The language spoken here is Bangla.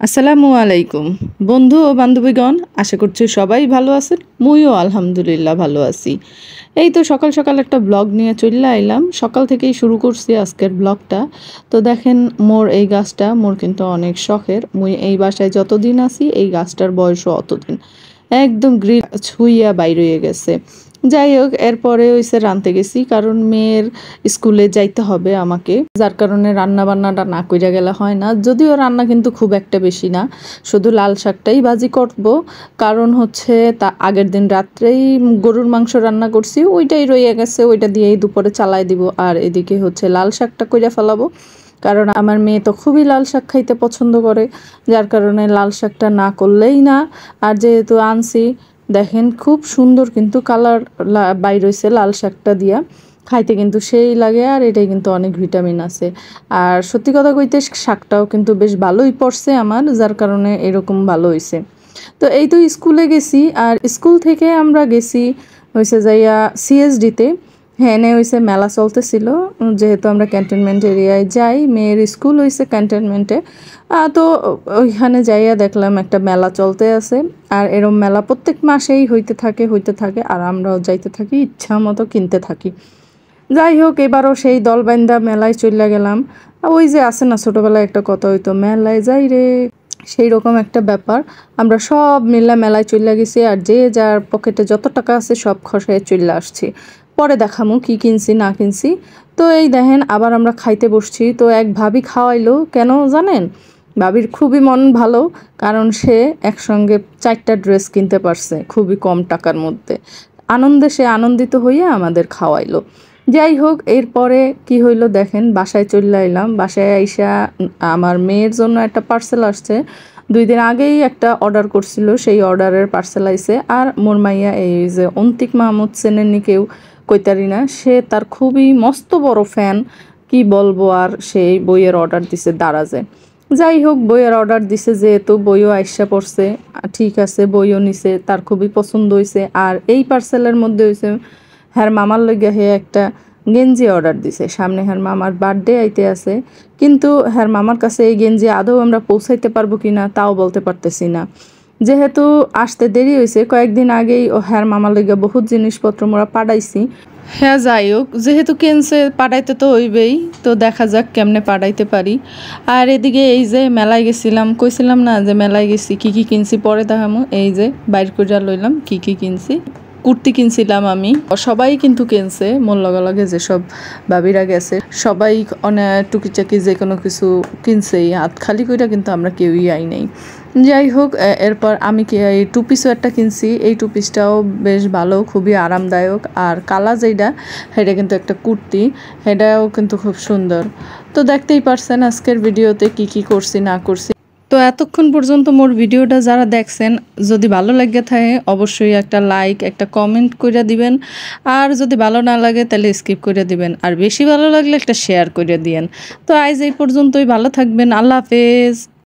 আসসালামু আলাইকুম বন্ধু ও বান্ধবীগণ, আশা করছি সবাই ভালো আছেন। মুইও আলহামদুলিল্লাহ ভালো আছি। এই তো সকাল সকাল একটা ব্লগ নিয়ে চলে আইলাম। সকাল থেকেই শুরু করছি আজকের ব্লগটা। তো দেখেন, মোর এই গাছটা মোর কিন্তু অনেক শখের। মুই এই বাসায় যতদিন আছি এই গাছটার বয়সও অতদিন। একদম গ্রিল ছুঁইয়া বাইর হয়ে গেছে। যাই হোক, এরপরে হইছে রাঁধতে গেছি, কারণ মেয়ের স্কুলে যাইতে হবে আমাকে, যার কারণে রান্না বান্নাটা না কইরা গেলে হয় না। যদিও রান্না কিন্তু খুব একটা বেশি না, শুধু লাল শাকটাই ভাজি করব। কারণ হচ্ছে তা আগের দিন রাত্রেই গরুর মাংস রান্না করছি, ওইটাই রয়ে গেছে, ওইটা দিয়েই দুপুরে চালাই দিব। আর এদিকে হচ্ছে লাল শাকটা কইরা ফেলাবো, কারণ আমার মেয়ে তো খুবই লাল শাক খাইতে পছন্দ করে, যার কারণে লাল শাকটা না করলেই না। আর যেহেতু আনছি, দেখেন খুব সুন্দর কিন্তু কালার বাইর হইছে লাল শাকটা দিয়া, খাইতে কিন্তু সেই লাগে। আর এটাই কিন্তু অনেক ভিটামিন আছে। আর সত্যি কথা কইতে শাকটাও কিন্তু বেশ ভালোই পড়ছে আমার, যার কারণে এরকম ভালো হইছে। তো এই তো স্কুলে গেছি, আর স্কুল থেকে আমরা গেছি হয়েছে যাইয়া সিএসডিতে। হ্যাঁ, এনে হয়েছে মেলা চলতেছিল, যেহেতু আমরা ক্যান্টনমেন্ট এরিয়ায় যাই, মেয়ের স্কুল হয়েছে ক্যান্টনমেন্টে। তো ওইখানে যাইয়া দেখলাম একটা মেলা চলতে আছে। আর এরম মেলা প্রত্যেক মাসেই হইতে থাকে, আর আমরাও যাইতে থাকি, ইচ্ছা মতো কিনতে থাকি। যাই হোক, এবারও সেই দলবান্ধা মেলায় চলে গেলাম। ওই যে আছে না, ছোটবেলায় একটা কথা হইতো, মেলায় যাই রে, সেই রকম একটা ব্যাপার। আমরা সব মিলে মেলায় চলে গেছি, আর যে যার পকেটে যত টাকা আছে সব খসায় চলে আসছি। পরে দেখামু কি কিনছি না কিনছি। তো এই দেখেন, আবার আমরা খাইতে বসছি। তো এক ভাবি খাওয়াইলো, কেন জানেন? ভাবির খুবই মন ভালো, কারণ সে একসঙ্গে 4টা ড্রেস কিনতে পারছে খুবই কম টাকার মধ্যে। আনন্দে সে আনন্দিত হইয়া আমাদের খাওয়াইলো। যাই হোক, এরপরে কি হইলো দেখেন, বাসায় চলে আইলাম। বাসায় আইসা আমার মেয়ের জন্য একটা পার্সেল আসছে। 2 দিন আগেই একটা অর্ডার করছিল, সেই অর্ডারের পার্সেল আইছে। আর মোর মাইয়া এই যে অন্তিক মাহমুদ সেনের নিকেও কইতারি না, সে তার খুবই মস্ত বড় ফ্যান, কি বলবো। আর সেই বইয়ের অর্ডার দিছে দারাজে। যাই হোক, বইয়ের অর্ডার দিছে যেহেতু, বইও আইসা পড়ছে। ঠিক আছে, বইও নিছে, তার খুবই পছন্দ হয়েছে। আর এই পার্সেলের মধ্যে হয়েছে হ্যার মামার লইগা হে একটা গেঞ্জি অর্ডার দিছে। সামনে হ্যার মামার বার্থডে আইতে আছে, কিন্তু হ্যার মামার কাছে এই গেঞ্জি আদৌ আমরা পৌঁছাইতে পারবো কিনা তাও বলতে পারতেছি না। যেহেতু আসতে দেরি হয়েছে, কয়েকদিন আগেই ও হ্যার মামার লইগা বহুত জিনিসপত্র মোরা পাঠাইছি। হ্যাঁ, যাই হোক, যেহেতু কেনসে পাঠাইতে তো হইবেই। তো দেখা যাক কেমনে পাঠাইতে পারি। আর এদিকে এই যে মেলায় গেছিলাম, কইছিলাম না যে মেলায় গেছি, কি কি কিনছি পরে দেখামো। এই যে বাইর কইরা লইলাম কি কি কিনছি। কুর্তি কিনছিলাম আমি, সবাই কিন্তু কিনছে মোর লগে লগে, যেসব ভাবিরা গেছে সবাই অনেক টুকিটাকি যে কোনো কিছু কিনছেই, হাত খালি কইরা কিন্তু আমরা কেউই আই নাই। যাই হোক, এরপর আমি কি এই টু পিসও একটা কিনছি। এই টু পিসটাও বেশ ভালো, খুবই আরামদায়ক। আর কালা যেটা, সেটা কিন্তু একটা কুর্তি, সেটাও কিন্তু খুব সুন্দর। তো দেখতেই পারছেন আজকের ভিডিওতে কি কি করছি না করছি। তো এতক্ষণ পর্যন্ত মোর ভিডিওটা যারা দেখছেন, যদি ভালো লাগে থাকে অবশ্যই একটা লাইক, একটা কমেন্ট করে দিবেন। আর যদি ভালো না লাগে তাহলে স্কিপ করে দিবেন। আর বেশি ভালো লাগলে একটা শেয়ার করে দিয়েন। তো আজ এই পর্যন্তই, ভালো থাকবেন, আল্লাহ হাফেজ।